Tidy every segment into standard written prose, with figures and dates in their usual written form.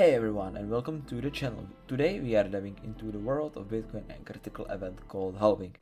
Hey everyone and welcome to the channel. Today we are diving into the world of Bitcoin and critical event called halving.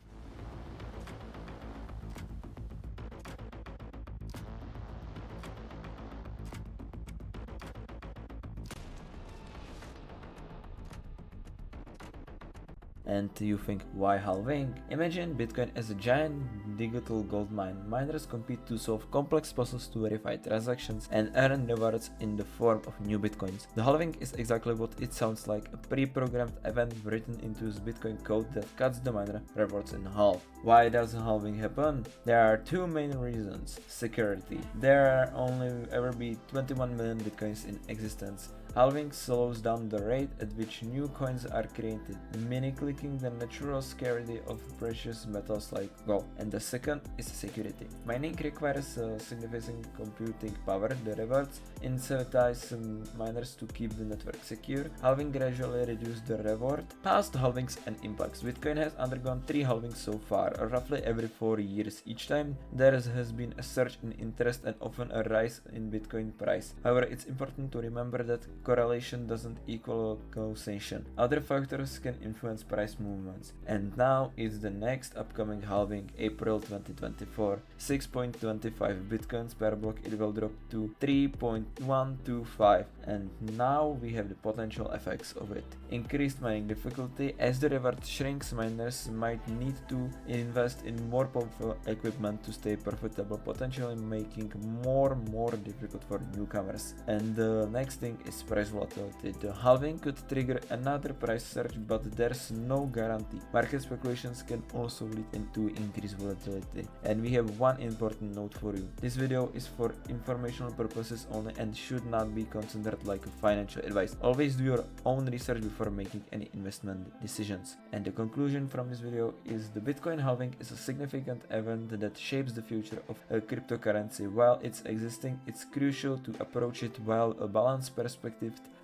And you think, why halving? Imagine Bitcoin as a giant digital gold mine. Miners compete to solve complex puzzles to verify transactions and earn rewards in the form of new Bitcoins. The halving is exactly what it sounds like, a pre-programmed event written into Bitcoin code that cuts the miner rewards in half. Why does halving happen? There are two main reasons. Security. There will only ever be 21 million Bitcoins in existence. Halving slows down the rate at which new coins are created, mimicking the natural scarcity of precious metals like gold. And the second is security. Mining requires significant computing power. The rewards incentivize miners to keep the network secure. Halving gradually reduces the reward. Past halvings and impacts. Bitcoin has undergone 3 halvings so far, roughly every 4 years. Each time there has been a surge in interest and often a rise in Bitcoin price. However, it's important to remember that correlation doesn't equal causation. Other factors can influence price movements. And now is the next upcoming halving, April 2024. 6.25 Bitcoins per block, it will drop to 3.125, and now we have the potential effects of it. Increased mining difficulty. As the reward shrinks, miners might need to invest in more powerful equipment to stay profitable, potentially making more difficult for newcomers. And the next thing is price volatility. The halving could trigger another price surge, but there's no guarantee. Market speculations can also lead into increased volatility. And we have one important note for you. This video is for informational purposes only and should not be considered like financial advice. Always do your own research before making any investment decisions. And the conclusion from this video is the Bitcoin halving is a significant event that shapes the future of a cryptocurrency. While it's existing, it's crucial to approach it while a balanced perspective.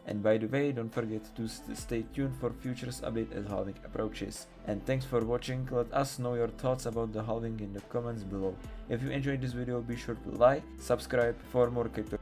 And by the way, don't forget to stay tuned for future updates as halving approaches. And thanks for watching. Let us know your thoughts about the halving in the comments below. If you enjoyed this video, be sure to like, subscribe for more crypto